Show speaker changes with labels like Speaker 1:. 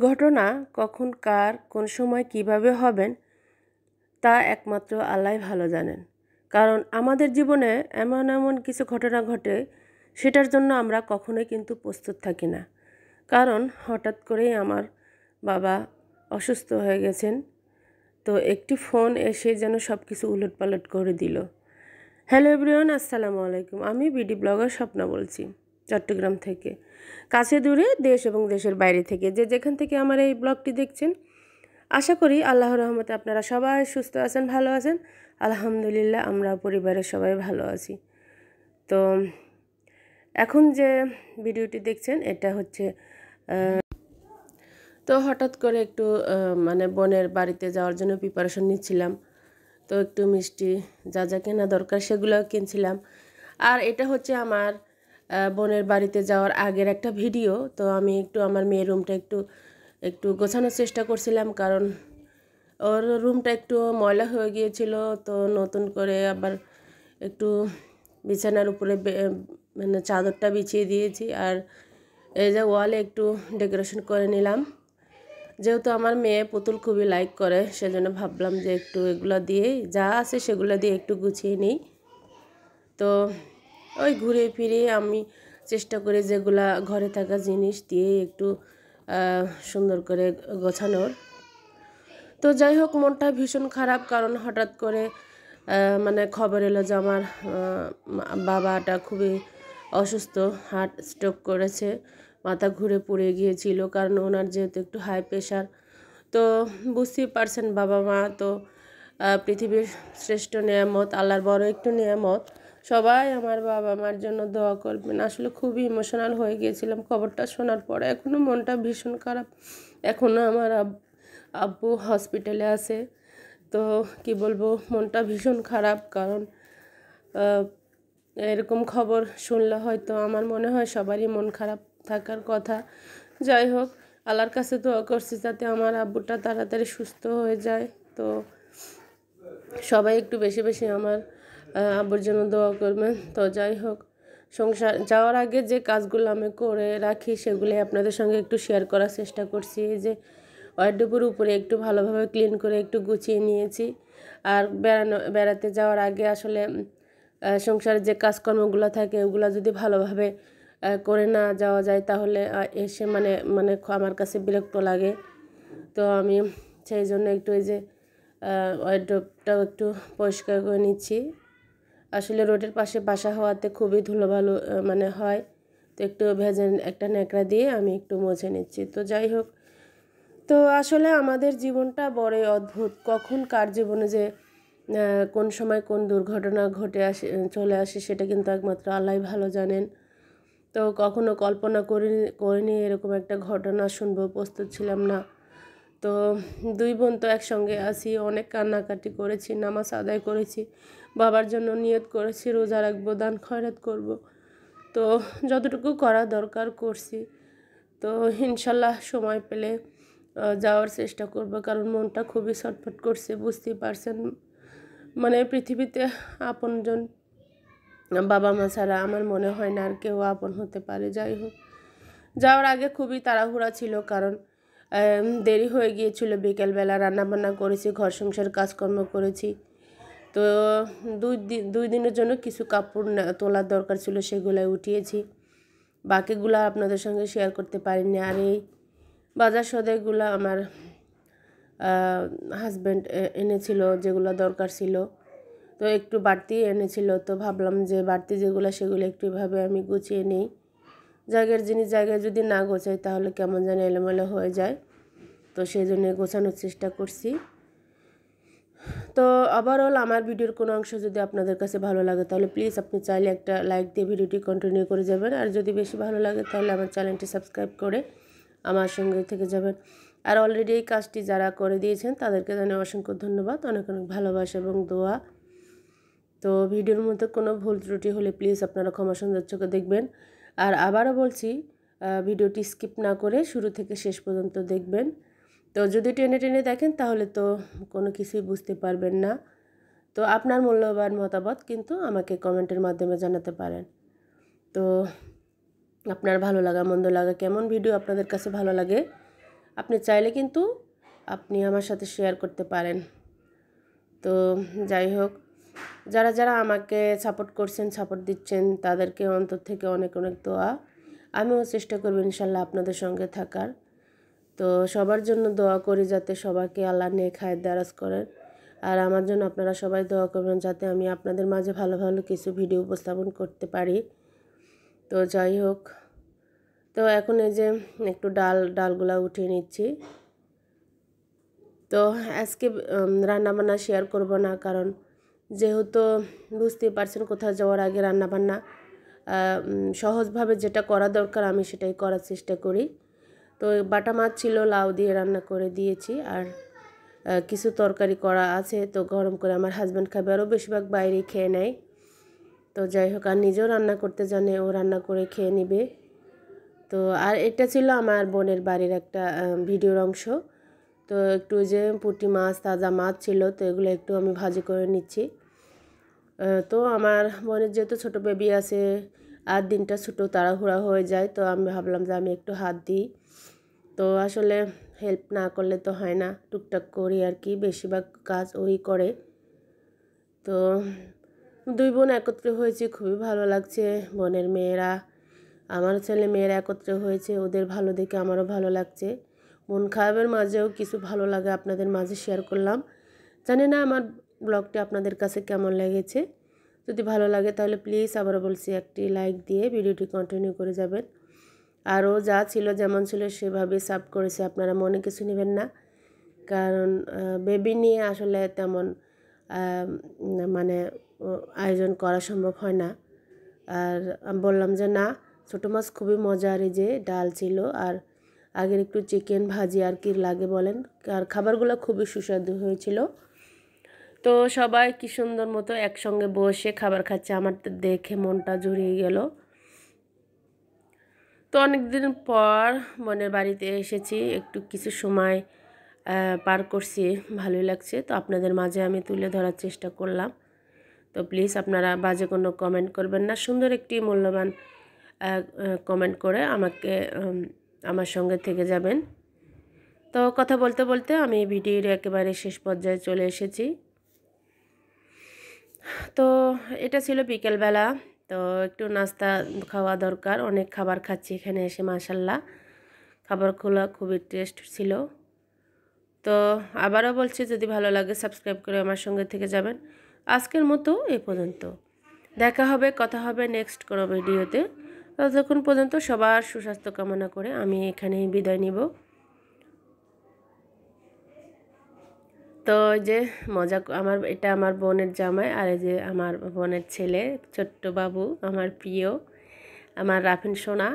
Speaker 1: দুর্ঘটনা কখন কার কোন সময় কিভাবে হবেন তা একমাত্র আল্লাহই ভালো জানেন। কারণ আমাদের জীবনে এমন এমন কিছু ঘটনা ঘটে, সেটার জন্য আমরা কখনোই কিন্তু প্রস্তুত থাকি না। কারণ হঠাৎ করেই আমার বাবা অসুস্থ হয়ে গেছেন। তো একটি ফোন এসে যেন সব কিছু উলটপালট করে দিল। হ্যালো এভরিওয়ান, আসসালামু আলাইকুম। আমি বিডি ব্লগার স্বপ্না বলছি, চট্টগ্রাম থেকে। কাছে দূরে, দেশ এবং দেশের বাইরে থেকে যে যেখান থেকে আমার এই ব্লগটি দেখছেন, আশা করি আল্লাহর রহমতে আপনারা সবাই সুস্থ আছেন, ভালো আছেন। আলহামদুলিল্লাহ, আমরা পরিবারের সবাই ভালো আছি। তো এখন যে ভিডিওটি দেখছেন এটা হচ্ছে তো হঠাৎ করে একটু মানে বোনের বাড়িতে যাওয়ার জন্য প্রিপারেশন নিচ্ছিলাম। তো একটু মিষ্টি যা যা কেনা দরকার সেগুলো কিনছিলাম। আর এটা হচ্ছে আমার বোনের বাড়িতে যাওয়ার আগের একটা ভিডিও। তো আমি একটু আমার মেয়ের রুমটা একটু একটু গোছানোর চেষ্টা করছিলাম, কারণ ওর রুমটা একটু ময়লা হয়ে গিয়েছিল। তো নতুন করে আবার একটু বিছানার উপরে মানে চাদরটা বিছিয়ে দিয়েছি। আর এই যে ওয়ালে একটু ডেকোরেশন করে নিলাম। যেহেতু আমার মেয়ে পুতুল খুবই লাইক করে, সেজন্য ভাবলাম যে একটু এগুলো দিয়ে যা আছে সেগুলো দিয়ে একটু গুছিয়ে নিই। তো ওই ঘুরে ফিরে আমি চেষ্টা করি যেগুলা ঘরে থাকা জিনিস দিয়ে একটু সুন্দর করে গোছানোর। তো যাই হোক, মনটা ভীষণ খারাপ, কারণ হঠাৎ করে মানে খবর এলো যে আমার বাবাটা খুবই অসুস্থ, হার্ট স্ট্রোক করেছে, মাথা ঘুরে পড়ে গিয়েছিল। কারণ ওনার যেহেতু একটু হাই প্রেশার। তো বুঝতেই পারছেন, বাবা মা তো পৃথিবীর শ্রেষ্ঠ নিয়ামত, আল্লাহর বড় একটু নিয়ামত। সবাই আমার বাবা মার জন্য দোয়া করবেন। আসলে খুবই ইমোশনাল হয়ে গিয়েছিলাম খবরটা শোনার পরে। এখনও মনটা ভীষণ খারাপ। এখনও আমার আব্বু হসপিটালে আছে। তো কি বলবো, মনটা ভীষণ খারাপ। কারণ এরকম খবর শুনলে হয়তো আমার মনে হয় সবারই মন খারাপ থাকার কথা। যাই হোক, আল্লাহর কাছে দোয়া করছি যাতে আমার আব্বুটা তাড়াতাড়ি সুস্থ হয়ে যায়। তো সবাই একটু বেশি বেশি আমার আব্বুর জন্য দোয়া করবেন। তো যাই হোক, সংসার যাওয়ার আগে যে কাজগুলো আমি করে রাখি সেগুলি আপনাদের সঙ্গে একটু শেয়ার করার চেষ্টা করছি। এই যে ওয়ার্ডরোবের উপরে একটু ভালোভাবে ক্লিন করে একটু গুছিয়ে নিয়েছি। আর বেড়াতে যাওয়ার আগে আসলে সংসারের যে কাজকর্মগুলো থাকে ওগুলো যদি ভালোভাবে করে না যাওয়া যায় তাহলে এসে মানে মানে আমার কাছে বিরক্ত লাগে। তো আমি সেই জন্য একটু এই যে ওয়ার্ডরোবটাও একটু পরিষ্কার করে নিচ্ছি। আসলে রোডের পাশে বাসা হওয়াতে খুবই ধুলোবালু মানে হয়। তো একটু ভেজে একটা ন্যাকড়া দিয়ে আমি একটু মুছে নিচ্ছি। তো যাই হোক, তো আসলে আমাদের জীবনটা বড়ই অদ্ভুত। কখন কার জীবনে যে কোন সময় কোন দুর্ঘটনা ঘটে আসে চলে আসে সেটা কিন্তু একমাত্র আল্লাহই ভালো জানেন। তো কখনো কল্পনা করিনি এরকম একটা ঘটনা শুনবো, প্রস্তুত ছিলাম না। তো দুই বোন তো একসঙ্গে আছি, অনেক কান্নাকাটি করেছি, নামাজ আদায় করেছি, বাবার জন্য নিয়ত করেছি রোজা রাখবো, দান খয়রাত করব। তো যতটুকু করা দরকার করছি। তো ইনশাল্লাহ সময় পেলে যাওয়ার চেষ্টা করব, কারণ মনটা খুবই ছটফট করছে, বুঝতেই পারছেন। মানে পৃথিবীতে আপনজন বাবা মা ছাড়া আমার মনে হয় না আর কেউ আপন হতে পারে। যাই হোক, যাওয়ার আগে খুবই তাড়াহুড়া ছিল, কারণ দেরি হয়ে গিয়েছিল। বিকেলবেলা রান্নাবান্না করেছি, ঘর সংসার কাজকর্ম করেছি। তো দুই দিনের জন্য কিছু কাপড় তোলার দরকার ছিল, সেগুলাই উঠিয়েছি। বাকিগুলো আপনাদের সঙ্গে শেয়ার করতে পারিনি। আর এই বাজার সদাইগুলো আমার হাজব্যান্ড এনেছিল, যেগুলো দরকার ছিল। তো একটু বাড়তি এনেছিল। তো ভাবলাম যে বাড়তি যেগুলো সেগুলো একটু এভাবে আমি গুছিয়ে নিই। জায়গার জিনিস জায়গায় যদি না গোছাই তাহলে কেমন যেন এলোমেলো হয়ে যায়। তো সেই জন্য গোছানোর চেষ্টা করছি। তো ওভারঅল আমার ভিডিওর কোনো অংশ যদি আপনাদের কাছে ভালো লাগে তাহলে প্লিজ আপনি চাইলে একটা লাইক দিয়ে ভিডিওটি কন্টিনিউ করে যাবেন। আর যদি বেশি ভালো লাগে তাহলে আমার চ্যানেলটি সাবস্ক্রাইব করে আমার সঙ্গে থেকে যাবেন। আর অলরেডি এই কাজটি যারা করে দিয়েছেন তাদেরকে জানাই অসংখ্য ধন্যবাদ, অনেক অনেক ভালোবাসা এবং দোয়া। তো ভিডিওর মধ্যে কোনো ভুল ত্রুটি হলে প্লিজ আপনারা ক্ষমা সুন্দর চোখে দেখবেন। আর আবারও বলছি, ভিডিওটি স্কিপ না করে শুরু থেকে শেষ পর্যন্ত দেখবেন। তো যদি টেনে টেনে দেখেন তাহলে তো কোনো কিছুই বুঝতে পারবেন না। তো আপনার মূল্যবান মতামত কিন্তু আমাকে কমেন্টের মাধ্যমে জানাতে পারেন। তো আপনার ভালো লাগা মন্দ লাগা কেমন ভিডিও আপনাদের কাছে ভালো লাগে আপনি চাইলে কিন্তু আপনি আমার সাথে শেয়ার করতে পারেন। তো যাই হোক, যারা যারা আমাকে সাপোর্ট করছেন, সাপোর্ট দিচ্ছেন, তাদেরকে অন্তর থেকে অনেক অনেক দোয়া। আমিও চেষ্টা করব ইনশাল্লাহ আপনাদের সঙ্গে থাকার। তো সবার জন্য দোয়া করি যাতে সবাইকে আল্লাহ নেক হায়াত দারাজ করেন। আর আমার জন্য আপনারা সবাই দোয়া করবেন যাতে আমি আপনাদের মাঝে ভালো ভালো কিছু ভিডিও উপস্থাপন করতে পারি। তো যাই হোক, তো এখন এই যে একটু ডালগুলা উঠিয়ে নিচ্ছি। তো আজকে রান্নাবান্না শেয়ার করব না, কারণ যেহেতু বুঝতেই পারছেন কোথাও যাওয়ার আগে রান্নাবান্না সহজভাবে যেটা করা দরকার আমি সেটাই করার চেষ্টা করি। তো বাটা মাছ ছিল, লাউ দিয়ে রান্না করে দিয়েছি, আর কিছু তরকারি করা আছে, তো গরম করে আমার হাজব্যান্ড খাবে, আরও বেশিরভাগ বাইরেই খেয়ে নেয়। তো যাই হোক, আর নিজেও রান্না করতে জানে, ও রান্না করে খেয়ে নিবে। তো আর এটা ছিল আমার বোনের বাড়ির একটা ভিডিওর অংশ। তো একটু যে পুঁটি মাছ, তাজা মাছ ছিল, তো এগুলো একটু আমি ভাজি করে নিচ্ছি। তো আমার বোনের যেহেতু ছোটো বেবি আছে আর দিনটা ছোটো তাড়াহুড়া হয়ে যায়, তো আমি ভাবলাম যে আমি একটু হাত দিই। তো আসলে হেল্প না করলে তো হয় না, টুকটাক করি আর কি, বেশিরভাগ কাজ ওই করে। তো দুই বোন একত্রে হয়েছে, খুবই ভালো লাগছে। বোনের মেয়েরা, আমার ছেলে মেয়েরা একত্রে হয়েছে, ওদের ভালো দেখে আমারও ভালো লাগছে। মন খারাপের মাঝেও কিছু ভালো লাগে আপনাদের মাঝে শেয়ার করলাম। জানি না আমার ব্লগটি আপনাদের কাছে কেমন লেগেছে। যদি ভালো লাগে তাহলে প্লিজ আবারও বলছি একটি লাইক দিয়ে ভিডিওটি কন্টিনিউ করে যাবেন। আরও যা ছিল যেমন ছিল সেভাবে সার্ভ করেছে, আপনারা মনে কিছু নেবেন না, কারণ বেবি নিয়ে আসলে তেমন মানে আয়োজন করা সম্ভব হয় না। আর আমি বললাম যে না, ছোটো মাছ খুবই মজার, এই যে ডাল ছিল, আর আগের একটু চিকেন ভাজি, আর কি লাগে বলেন। আর খাবারগুলো খুবই সুস্বাদু হয়েছিল। তো সবাই কি সুন্দর মতো একসঙ্গে বসে খাবার খাচ্ছে, আমার তো দেখে মনটা জুড়িয়ে গেল। তো অনেক দিন পর বোনের বাড়িতে এসেছি, একটু কিছু সময় পার করছি, ভালোই লাগছে। তো আপনাদের মাঝে আমি তুলে ধরার চেষ্টা করলাম। তো প্লিজ আপনারা বাজে কোনো কমেন্ট করবেন না, সুন্দর একটি মূল্যবান কমেন্ট করে আমাকে আমার সঙ্গে থেকে যাবেন। তো কথা বলতে বলতে আমি ভিডিওর একেবারে শেষ পর্যায়ে চলে এসেছি। তো এটা ছিল বিকেলবেলা, তো একটু নাস্তা খাওয়া দরকার, অনেক খাবার খাচ্ছি এখানে এসে, মাশাল্লাহ খাবারগুলো খুবই টেস্ট ছিল। তো আবারও বলছি, যদি ভালো লাগে সাবস্ক্রাইব করে আমার সঙ্গে থেকে যাবেন। আজকের মতো এ পর্যন্ত, দেখা হবে, কথা হবে নেক্সট কোনো ভিডিওতে। ততক্ষণ পর্যন্ত সবার সুস্বাস্থ্য কামনা করে আমি এখানেই বিদায় নিব। তো যে মজা, এটা আমার বোনের জামাই, আর এই যে আমার বোনের ছেলে ছোট্ট বাবু, আমার প্রিয়, আমার রাফিন সোনা।